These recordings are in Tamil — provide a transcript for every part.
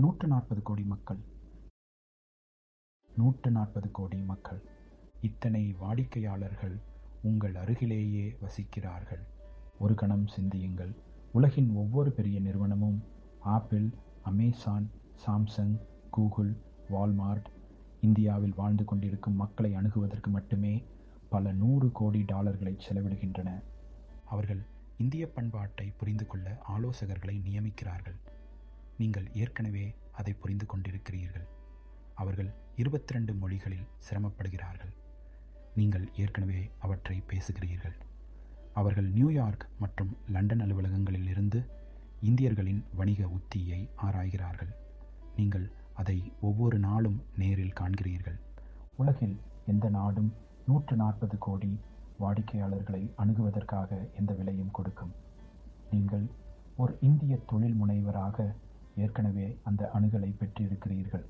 140 கோடி மக்கள் 140 கோடி மக்கள். இத்தனை வாடிக்கையாளர்கள் உங்கள் அருகிலேயே வசிக்கிறார்கள். ஒரு கணம் சிந்தியுங்கள். உலகின் ஒவ்வொரு பெரிய நிறுவனமும் apple, Amazon, Samsung, Google, Walmart இந்தியாவில் வாழ்ந்து கொண்டிருக்கும் மக்களை அணுகுவதற்கு மட்டுமே பல 100 கோடி டாலர்களை செலவிடுகின்றன. அவர்கள் இந்திய பண்பாட்டை புரிந்து கொள்ள ஆலோசகர்களை நியமிக்கிறார்கள். நீங்கள் ஏற்கனவே அதை புரிந்து கொண்டிருக்கிறீர்கள். அவர்கள் 22 மொழிகளில் சிரமப்படுகிறார்கள். நீங்கள் ஏற்கனவே அவற்றை பேசுகிறீர்கள். அவர்கள் நியூயார்க் மற்றும் லண்டன் அலுவலகங்களில் இருந்து இந்தியர்களின் வணிக உத்தியை ஆராய்கிறார்கள். நீங்கள் அதை ஒவ்வொரு நாளும் நேரில் காண்கிறீர்கள். உலகில் எந்த நாடும் 140 கோடி வாடிக்கையாளர்களை அணுகுவதற்காக எந்த விலையும் கொடுக்கும். நீங்கள் ஒரு இந்திய தொழில் முனைவராக ஏற்கனவே அந்த அணுகலை பெற்றிருக்கிறீர்கள்.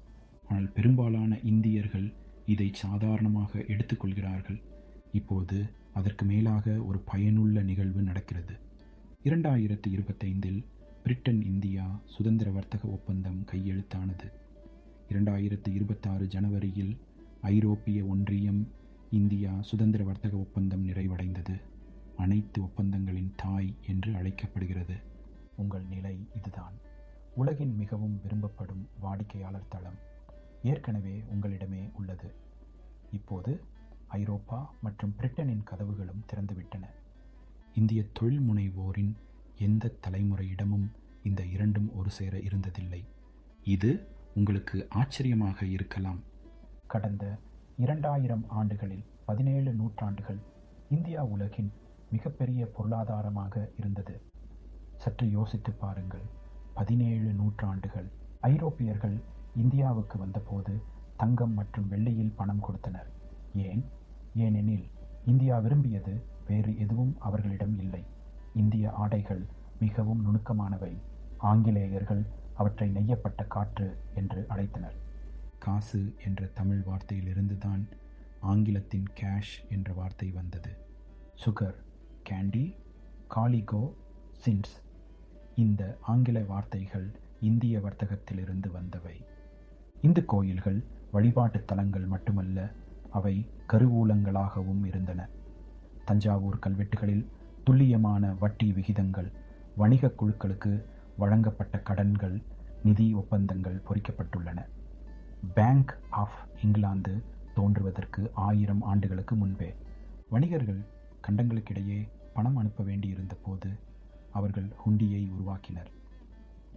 ஆனால் பெரும்பாலான இந்தியர்கள் இதை சாதாரணமாக எடுத்துக்கொள்கிறார்கள். இப்போது அதற்கு மேலாக ஒரு பயனுள்ள நிகழ்வு நடக்கிறது. 2025இல் பிரிட்டன் இந்தியா சுதந்திர வர்த்தக ஒப்பந்தம் கையெழுத்தானது. 2026 ஜனவரியில் ஐரோப்பிய ஒன்றியம் இந்தியா சுதந்திர வர்த்தக ஒப்பந்தம் நிறைவடைந்தது. அனைத்து ஒப்பந்தங்களின் தாய் என்று அழைக்கப்படுகிறது. உங்கள் நிலை இதுதான். உலகின் மிகவும் விரும்பப்படும் வாடிக்கையாளர் தளம் ஏற்கனவே உங்களிடமே உள்ளது. இப்போது ஐரோப்பா மற்றும் பிரிட்டனின் கதவுகளும் திறந்துவிட்டன. இந்திய தொழில் முனைவோரின் எந்த தலைமுறையிடமும் இந்த இரண்டும் ஒரு சேர இருந்ததில்லை. இது உங்களுக்கு ஆச்சரியமாக இருக்கலாம். கடந்த 2000 ஆண்டுகளில் 17 நூற்றாண்டுகள் இந்தியா உலகின் மிகப்பெரிய பொருளாதாரமாக இருந்தது. சற்று யோசித்து பாருங்கள். 17 நூற்றாண்டுகள். ஐரோப்பியர்கள் இந்தியாவுக்கு வந்தபோது தங்கம் மற்றும் வெள்ளியில் பணம் கொடுத்தனர். ஏனெனில் இந்தியா விரும்பியது வேறு எதுவும் அவர்களிடம் இல்லை. இந்திய ஆடைகள் மிகவும் நுணுக்கமானவை. ஆங்கிலேயர்கள் அவற்றை நெய்யப்பட்ட காற்று என்று அழைத்தனர். காசு என்ற தமிழ் வார்த்தையிலிருந்துதான் ஆங்கிலத்தின் கேஷ் என்ற வார்த்தை வந்தது. சுகர், கேண்டி, காலிகோ, சின்ஸ் இந்த ஆங்கில வார்த்தைகள் இந்திய வர்த்தகத்திலிருந்து வந்தவை. இந்து கோயில்கள் வழிபாட்டு தலங்கள் மட்டுமல்ல, அவை கருவூலங்களாகவும் இருந்தன. தஞ்சாவூர் கல்வெட்டுகளில் துல்லியமான வட்டி விகிதங்கள், வணிக குழுக்களுக்கு வழங்கப்பட்ட கடன்கள், நிதி ஒப்பந்தங்கள் பொறிக்கப்பட்டுள்ளன. பேங்க் ஆஃப் இங்கிலாந்து தோன்றுவதற்கு 1000 ஆண்டுகளுக்கு முன்பே வணிகர்கள் கண்டங்களுக்கிடையே பணம் அனுப்ப வேண்டியிருந்த போது அவர்கள் ஹுண்டியை உருவாக்கினர்.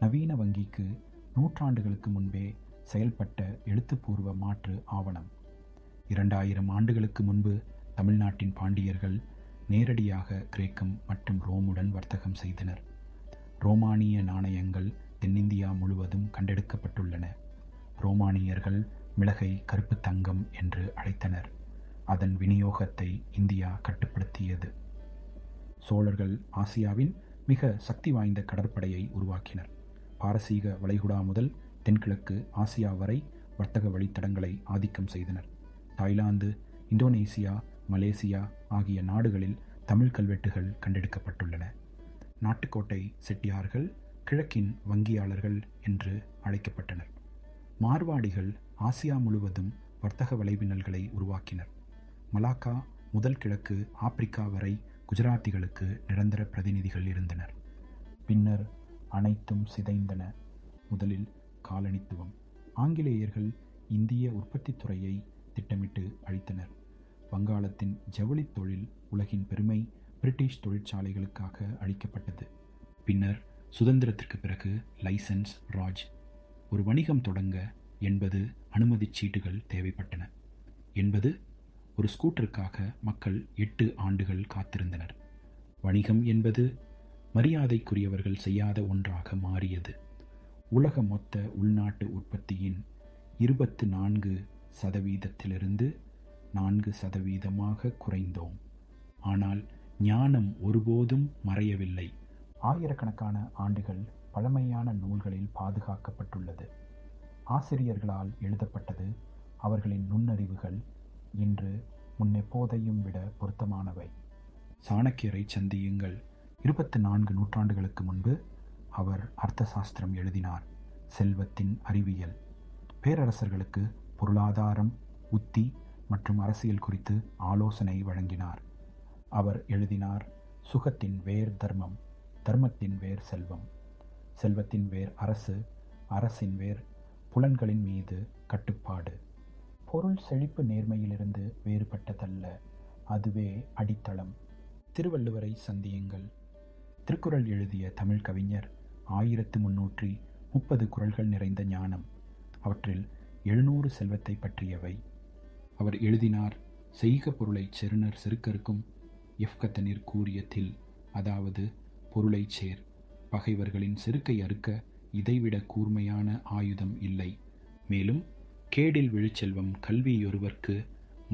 நவீன வங்கிக்கு நூற்றாண்டுகளுக்கு முன்பே செயல்பட்ட எழுத்துப்பூர்வ மாற்று ஆவணம். 2000 ஆண்டுகளுக்கு முன்பு தமிழ்நாட்டின் பாண்டியர்கள் நேரடியாக கிரேக்கம் மற்றும் ரோமுடன் வர்த்தகம் செய்தனர். ரோமானிய நாணயங்கள் தென்னிந்தியா முழுவதும் கண்டெடுக்கப்பட்டுள்ளன. ரோமானியர்கள் மிளகை கருப்பு தங்கம் என்று அழைத்தனர். அதன் விநியோகத்தை இந்தியா கட்டுப்படுத்தியது. சோழர்கள் ஆசியாவின் மிக சக்தி வாய்ந்த கடற்படையை உருவாக்கினர். பாரசீக வளைகுடா முதல் தென்கிழக்கு ஆசியா வரை வர்த்தக வழித்தடங்களை ஆதிக்கம் செய்தனர். தாய்லாந்து, இந்தோனேசியா, மலேசியா ஆகிய நாடுகளில் தமிழ் கல்வெட்டுகள் கண்டெடுக்கப்பட்டுள்ளன. நாட்டுக்கோட்டை செட்டியார்கள் கிழக்கின் வங்கியாளர்கள் என்று அழைக்கப்பட்டனர். மார்வாடிகள் ஆசியா முழுவதும் வர்த்தக வலைப்பின்னல்களை உருவாக்கினர். மலாக்கா முதல் கிழக்கு ஆப்பிரிக்கா வரை குஜராத்திகளுக்கு நிரந்தர பிரதிநிதிகள் இருந்தனர். பின்னர் அனைத்தும் சிதைந்தன. முதலில் காலனித்துவம். ஆங்கிலேயர்கள் இந்திய உற்பத்தி துறையை திட்டமிட்டு அழித்தனர். வங்காளத்தின் ஜவுளி தொழில் உலகின் பெருமை பிரிட்டிஷ் தொழிற்சாலைகளுக்காக அழிக்கப்பட்டது. பின்னர் சுதந்திரத்திற்கு பிறகு லைசன்ஸ் ராஜ். ஒரு வணிகம் தொடங்க 80 அனுமதி சீட்டுகள் தேவைப்பட்டன. 80 ஒரு ஸ்கூட்டருக்காக மக்கள் 8 ஆண்டுகள் காத்திருந்தனர். வணிகம் என்பது மரியாதைக்குரியவர்கள் செய்யாத ஒன்றாக மாறியது. உலக மொத்த உள்நாட்டு உற்பத்தியின் 24% 4% குறைந்தோம். ஆனால் ஞானம் ஒருபோதும் மறையவில்லை. ஆயிரக்கணக்கான ஆண்டுகள் பழமையான நூல்களில் பாதுகாக்கப்பட்டுள்ளது. ஆசிரியர்களால் எழுதப்பட்டது. அவர்களின் நுண்ணறிவுகள் இன்று முன்னெப்போதையும் விட பொருத்தமானவை. சாணக்கியரை சந்தியுங்கள். 24 நூற்றாண்டுகளுக்கு முன்பு அவர் அர்த்த சாஸ்திரம் எழுதினார். செல்வத்தின் அறிவியல். பேரரசர்களுக்கு பொருளாதாரம், உத்தி மற்றும் அரசியல் குறித்து ஆலோசனை வழங்கினார். அவர் எழுதினார், சுகத்தின் வேர் தர்மம், தர்மத்தின் வேர் செல்வம், செல்வத்தின் வேர் அரசு, அரசின் வேர் புலன்களின் மீது கட்டுப்பாடு. பொருள் செழிப்பு நேர்மையிலிருந்து வேறுபட்டதல்ல, அதுவே அடித்தளம். திருவள்ளுவரை சந்தியுங்கள். திருக்குறள் எழுதிய தமிழ் கவிஞர் 1330 குறள்கள் நிறைந்த ஞானம். அவற்றில் 700 செல்வத்தை பற்றியவை. அவர் எழுதினார், செய்க பொருளை செருணர் செருக்கருக்கும் எஃப்கத்தனிற் கூறிய தில், அதாவது பொருளை சேர், பகைவர்களின் செருக்கை அறுக்க இதைவிட கூர்மையான ஆயுதம் இல்லை. மேலும் கேடில் விழுச்செல்வம் கல்வியொருவர்க்கு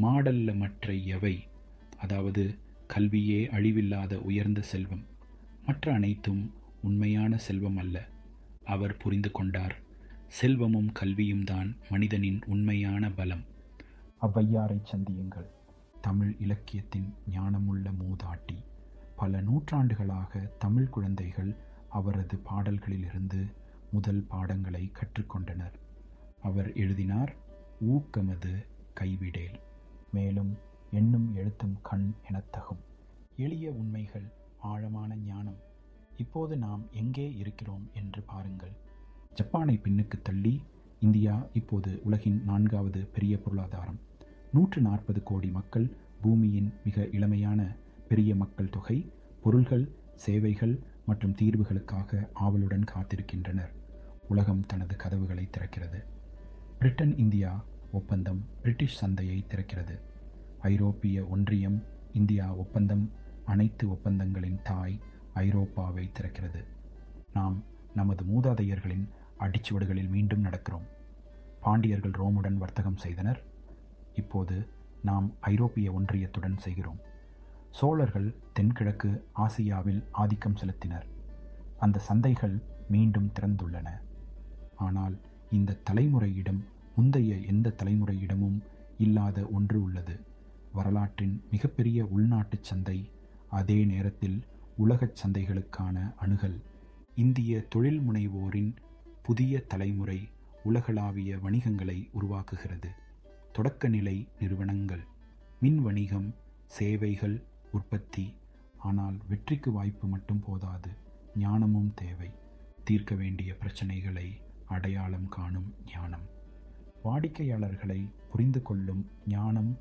மாடல்ல மற்ற எவை, அதாவது கல்வியே அழிவில்லாத உயர்ந்த செல்வம், மற்ற அனைத்தும் உண்மையான செல்வம் அல்ல. அவர் புரிந்து கொண்டார், செல்வமும் கல்வியும் தான் மனிதனின் உண்மையான பலம். ஔவையாரை சந்தியுங்கள். தமிழ் இலக்கியத்தின் ஞானமுள்ள மூதாட்டி. பல நூற்றாண்டுகளாக தமிழ் குழந்தைகள் அவரது பாடல்களிலிருந்து முதல் பாடங்களை கற்றுக்கொண்டனர். அவர் எழுதினார், ஊக்கமது கைவிடேல், மேலும் எண்ணும் எழுத்தும் கண் எனத்தகும். எளிய உண்மைகள், ஆழமான ஞானம். இப்போது நாம் எங்கே இருக்கிறோம் என்று பாருங்கள். ஜப்பானை பின்னுக்கு தள்ளி இந்தியா இப்போது உலகின் 4வது பெரிய பொருளாதாரம். 140 கோடி மக்கள், பூமியின் மிக இளமையான பெரிய மக்கள் தொகை, பொருள்கள், சேவைகள் மற்றும் தீர்வுகளுக்காக ஆவலுடன் காத்திருக்கின்றனர். உலகம் தனது கதவுகளை திறக்கிறது. பிரிட்டன் இந்தியா ஒப்பந்தம் பிரிட்டிஷ் சந்தையை திறக்கிறது. ஐரோப்பிய ஒன்றியம் இந்தியா ஒப்பந்தம் அனைத்து ஒப்பந்தங்களின் தாய் ஐரோப்பாவை திறக்கிறது. நாம் நமது மூதாதையர்களின் அடிச்சுவடுகளில் மீண்டும் நடக்கிறோம். பாண்டியர்கள் ரோமுடன் வர்த்தகம் செய்தனர். இப்போது நாம் ஐரோப்பிய ஒன்றியத்துடன் செய்கிறோம். சோழர்கள் தென்கிழக்கு ஆசியாவில் ஆதிக்கம் செலுத்தினர். அந்த சந்தைகள் மீண்டும் திறந்துள்ளன. ஆனால் இந்த தலைமுறையிடம் முந்தைய எந்த தலைமுறையிடமும் இல்லாத ஒன்று உள்ளது. வரலாற்றின் மிகப்பெரிய உள்நாட்டு சந்தை, அதே நேரத்தில் உலகச் சந்தைகளுக்கான அணுகல். இந்திய தொழில் முனைவோரின் புதிய தலைமுறை உலகளாவிய வணிகங்களை உருவாக்குகிறது. தொடக்க நிலை நிறுவனங்கள், மின் வணிகம், சேவைகள், உற்பத்தி. ஆனால் வெற்றிக்கு வாய்ப்பு மட்டும் போதாது, ஞானமும் தேவை. தீர்க்க வேண்டிய பிரச்சனைகளை அடையாளம் காணும் ஞானம். வாடிக்கையாளர்களை புரிந்து கொள்ளும் ஞானம்.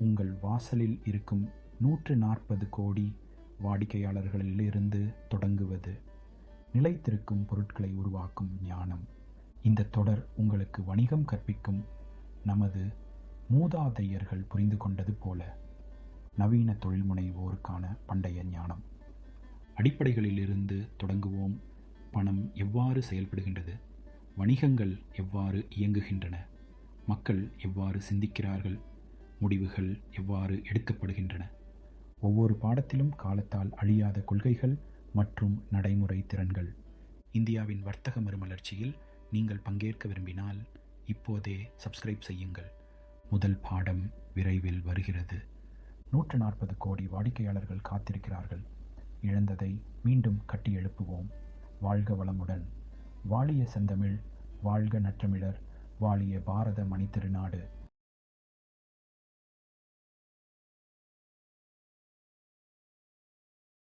உங்கள் வாசலில் இருக்கும் 140 கோடி வாடிக்கையாளர்களிலிருந்து தொடங்குவது. நிலைத்திருக்கும் பொருட்களை உருவாக்கும் ஞானம். இந்த தொடர் உங்களுக்கு வணிகம் கற்பிக்கும். நமது மூதாதையர்கள் புரிந்து கொண்டது போல நவீன தொழில் முனைவோருக்கான பண்டைய ஞானம். அடிப்படைகளிலிருந்து தொடங்குவோம். பணம் எவ்வாறு செயல்படுகின்றது, வணிகங்கள் எவ்வாறு இயங்குகின்றன, மக்கள் எவ்வாறு சிந்திக்கிறார்கள், முடிவுகள் எவ்வாறு எடுக்கப்படுகின்றன. ஒவ்வொரு பாடத்திலும் காலத்தால் அழியாத கொள்கைகள் மற்றும் நடைமுறை திறன்கள். இந்தியாவின் வர்த்தக மறுமலர்ச்சியில் நீங்கள் பங்கேற்க விரும்பினால் இப்போதே சப்ஸ்கிரைப் செய்யுங்கள். முதல் பாடம் விரைவில் வருகிறது. 140 கோடி வாடிக்கையாளர்கள் காத்திருக்கிறார்கள். இழந்ததை மீண்டும் கட்டி எழுப்புவோம். வாழ்க வளமுடன். வாழிய செந்தமிழ், வாழ்க நற்றமிழர், வாழிய பாரத மணித்திருநாடு.